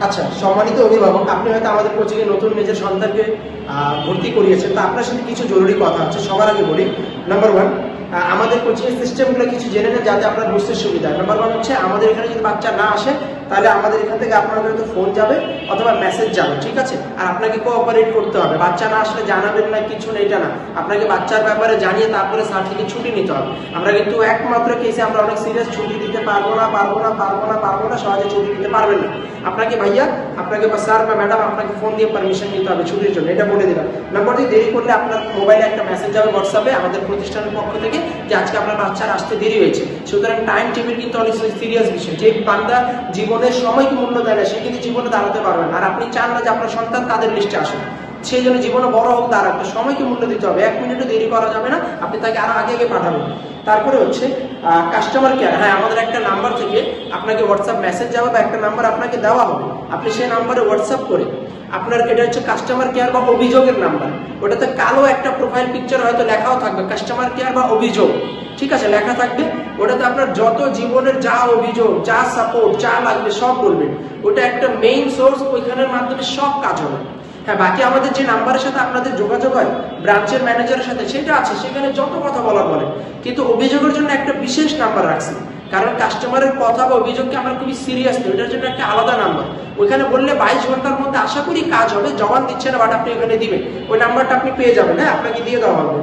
আচ্ছা, সম্মানিত অভিভাবক, আপনি হয়তো আমাদের কোচিংয়ে নতুন নিজের সন্তানকে ভর্তি করিয়েছেন। তো আপনার সাথে কিছু জরুরি কথা আছে। সবার আগে বলি, নাম্বার ওয়ান, আমাদের কোচিংয়ের সিস্টেমগুলো কিছু জেনে নেন যাতে আপনার বুঝতে সুবিধা। নাম্বার ওয়ান হচ্ছে, আমাদের এখানে যদি বাচ্চা না আসে তাহলে আমাদের এখান থেকে আপনার হয়তো ফোন যাবে অথবা মেসেজ যাবে, ঠিক আছে? আর আপনাকে কোঅপারেট করতে হবে। বাচ্চা না আসলে জানাবেন না কিছু না, এটা না। আপনাকে বাচ্চার ব্যাপারে জানিয়ে তারপরে স্যার থেকে ছুটি নিতে হবে। আমরা কিন্তু একমাত্র কেসে আমরা অনেক সিরিয়াস, ছুটি দিতে পারবো না, সহজে ছুটি দিতে পারবেন না। আপনাকে ভাইয়া, আপনাকে বা স্যার বা ম্যাডাম আপনাকে ফোন দিয়ে পারমিশন নিতে হবে ছুটির জন্য, এটা বলে দিলাম। নাম্বার 2, দেরি করলে আপনার মোবাইলে একটা মেসেজ যাবে হোয়াটসঅ্যাপে আমাদের প্রতিষ্ঠানের পক্ষ থেকে যে আজকে আপনার বাচ্চার আসতে দেরি হয়েছে। সুতরাং টাইম টেবিল কিন্তু অনেক সিরিয়াস বিষয়। যে বান্দা জীবনের সময়কে মূল্য দেয় না, সে কিন্তু জীবনে দাঁড়াতে পারবে না। আর আপনি চান না যে আপনার সন্তান তাদের লিস্টে আসুন, সেই জন্য জীবনে বড় হোক দাঁড়াক, সময়কে মূল্য দিতে হবে। 1 মিনিটও দেরি করা যাবে না, আপনি তাকে আরো আগে পাঠাবেন। তারপরে হচ্ছে কাস্টমার কেয়ার। হ্যাঁ, আমাদের একটা নাম্বার থেকে আপনাকে হোয়াটসঅ্যাপ মেসেজ যাবে বা একটা নাম্বার আপনাকে দেওয়া হবে। আপনি সেই নাম্বারে হোয়াটসঅ্যাপ করে আপনার, এটা হচ্ছে কাস্টমার কেয়ার বা অভিযোগের নাম্বার। ওটাতে কালো একটা প্রোফাইল পিকচার হয়তো লেখাও থাকবে, কাস্টমার কেয়ার বা অভিযোগ, ঠিক আছে, লেখা থাকবে। ওটাতে আপনার যত জীবনের যা অভিযোগ, যা সাপোর্ট, যা লাগবে সব বলবেন। ওটা একটা মেইন সোর্স, ওইখানের মাধ্যমে সব কাজ হবে। হ্যাঁ, বাকি আমাদের যে নাম্বারের সাথে আপনাদের যোগাযোগ হয় ব্রাঞ্চের ম্যানেজারের সাথে, সেটা আছে, সেখানে যত কথা বলা বলে। কিন্তু অভিযোগের জন্য একটা বিশেষ নাম্বার রাখছি, কারণ কাস্টমারের কথা বা অভিযোগকে আমরা খুবই সিরিয়াস নিই। ওটার জন্য একটা আলাদা নাম্বার। ওইখানে বললে 22 ঘন্টার মধ্যে আশা করি কাজ হবে। জবান দিচ্ছে না, বাট আপনি ওখানে দিবেন, ওই নাম্বারটা আপনি পেয়ে যাবেন। হ্যাঁ, আপনাকে দিয়ে দেওয়া হবে।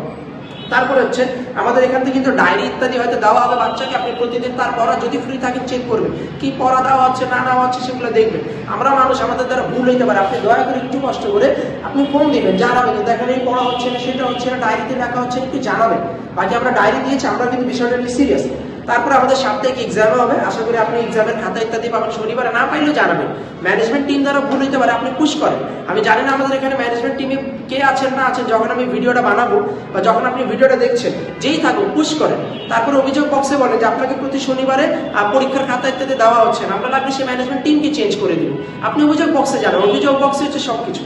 তারপরে হচ্ছে, আমাদের এখান থেকে কিন্তু ডায়েরি ইত্যাদি হয়তো দেওয়া হবে বাচ্চাকে। আপনি প্রতিদিন তার পড়া যদি ফ্রি থাকেন চেক করবেন, কি পড়া দেওয়া হচ্ছে না দেওয়া হচ্ছে সেগুলো দেখবেন। আমরা মানুষ, আমাদের দ্বারা ভুল হইতে পারে। আপনি দয়া করে একটু কষ্ট করে আপনি ফোন দিবেন, জানাবেন দেখেন এই পড়া হচ্ছে না, সেটা হচ্ছে না, ডায়েরিতে লেখা হচ্ছে, একটু জানাবেন। বাকি আমরা ডায়েরি দিয়েছি, আমরা কিন্তু বিষয়টা নিয়ে সিরিয়াস। তারপরে আমাদের সাপ্তাহিক এক্সামও হবে। আশা করি আপনি এক্সামের খাতা ইত্যাদি পাবেন শনিবারে। না পাইলেও জানাবেন। ম্যানেজমেন্ট টিম দ্বারা ভুল হইতে পারে, আপনি পুশ করেন। আমি জানি না আমাদের এখানে ম্যানেজমেন্ট টিমে কে আছেন না আছেন, যখন আমি ভিডিওটা বানাবো বা যখন আপনি ভিডিওটা দেখছেন, যেই থাকুন পুশ করেন। তারপরে অভিযোগ বক্সে বলেন যে আপনাকে প্রতি শনিবারে পরীক্ষার খাতা ইত্যাদি দেওয়া হচ্ছে না, আমরা লাগলে সেই ম্যানেজমেন্ট টিমকে চেঞ্জ করে দিব। আপনি অভিযোগ বক্সে জানান, অভিযোগ বক্সে হচ্ছে সবকিছু।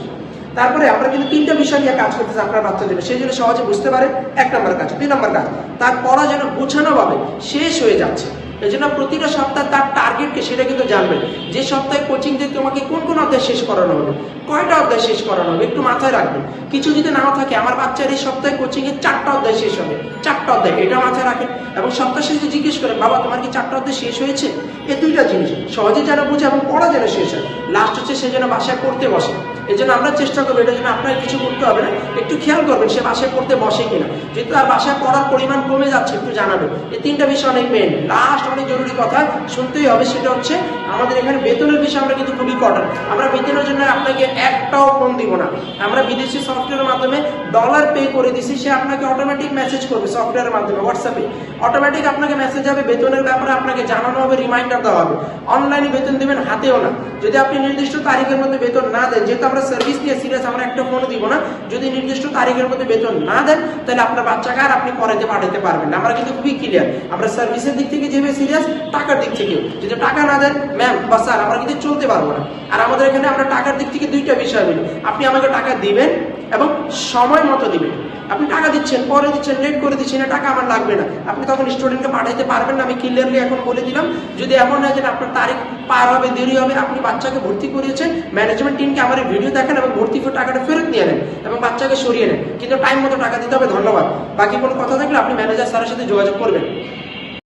তারপরে আমরা কিন্তু 3টা বিষয় নিয়ে কাজ করতেছি আপনার বাচ্চার জন্য, সেই জন্য সহজে বুঝতে পারে। 1 নম্বর কাজ। 2 নম্বর কাজ, তার পড়া যেন গোছানোভাবে শেষ হয়ে যাচ্ছে। এই জন্য প্রতিটা সপ্তাহে তার টার্গেটকে সেটা কিন্তু জানবেন। যে সপ্তাহে কোচিং দিয়ে তোমাকে কোন কোন অধ্যায় শেষ করানো হবে, কয়টা অধ্যায় শেষ করানো হবে, একটু মাথায় রাখবেন। কিছু যদি নাও থাকে, আমার বাচ্চার এই সপ্তাহে কোচিং এ 4টা অধ্যায় শেষ হবে, 4টা অধ্যায়, এটা মাথায় রাখেন। এবং সপ্তাহ শেষে জিজ্ঞেস করেন, বাবা তোমার কি 4টা অধ্যায় শেষ হয়েছে? এই 2টা জিনিস সহজে যেন বুঝে এবং পড়া যেন শেষ হয়। লাস্ট হচ্ছে সে যেন বাসায় পড়তে বসে। এই জন্য আমরা চেষ্টা করবো, এটার জন্য আপনার কিছু করতে হবে না, একটু খেয়াল করবেন সে বাসায় পড়তে বসে কিনা। যেহেতু তার বাসায় পড়ার পরিমাণ কমে যাচ্ছে, একটু জানাবেন। এই 3টা বিষয় অনেক মেন। লাস্ট অনেক জরুরি কথা শুনতেই হবে, সেটা হচ্ছে আমাদের এখানে বেতনের বিষয়ে আমরা কিন্তু খুবই কঠোর। আমরা বেতনের জন্য আপনাকে একটাও ফোন দিব না। আমরা বিদেশি সফটওয়্যারের মাধ্যমে ডলার পে করে দিছি, সে আপনাকে অটোমেটিক মেসেজ করবে সফটওয়্যারের মাধ্যমে, হোয়াটসঅ্যাপে অটোমেটিক আপনাকে মেসেজ যাবে, বেতনের ব্যাপারে আপনাকে জানানো হবে, রিমাইন্ডার দেওয়া হবে। অনলাইনে বেতন দেবেন, হাতেও না। যদি আপনি নির্দিষ্ট তারিখের মধ্যে বেতন না দেন, যেহেতু আমরা সার্ভিস নিয়ে সিরিয়াস, আমরা একটা ফোন দিব না। যদি নির্দিষ্ট তারিখের মধ্যে বেতন না দেন, তাহলে আপনার বাচ্চাকে আর আপনি পড়াতে পাঠাতে পারবেন না। আমরা কিন্তু খুবই ক্লিয়ার, আমরা সার্ভিসের দিক থেকে যেভাবে সিরিয়াস, টাকার দিক থেকে যদি টাকা না দেন ম্যাম বা স্যার, আমরা কিন্তু চলতে পারবো না। আর আমাদের এখানে আমরা টাকার দিক থেকে 2টা বিষয় বলি, আপনি আমাকে টাকা দিবেন এবং সময় মতো দিবেন। আপনি টাকা দিচ্ছেন, পরে দিচ্ছেন, লেট করে দিচ্ছেন, টাকা আমার লাগবে না, আপনি তখন স্টুডেন্টকে পাঠাইতে পারবেন না। আমি ক্লিয়ারলি এখন বলে দিলাম। যদি এমন হয় যে আপনার তারিখ পার হবে, দেরি হবে, আপনি বাচ্চাকে ভর্তি করিয়েছেন, ম্যানেজমেন্ট টিমকে আমার এই ভিডিও দেখেন এবং ভর্তি করে টাকাটা ফেরত নিয়ে নেন এবং বাচ্চাকে সরিয়ে নেন, কিন্তু টাইম মতো টাকা দিতে হবে। ধন্যবাদ। বাকি কোনো কথা থাকলে আপনি ম্যানেজার স্যারের সাথে যোগাযোগ করবেন।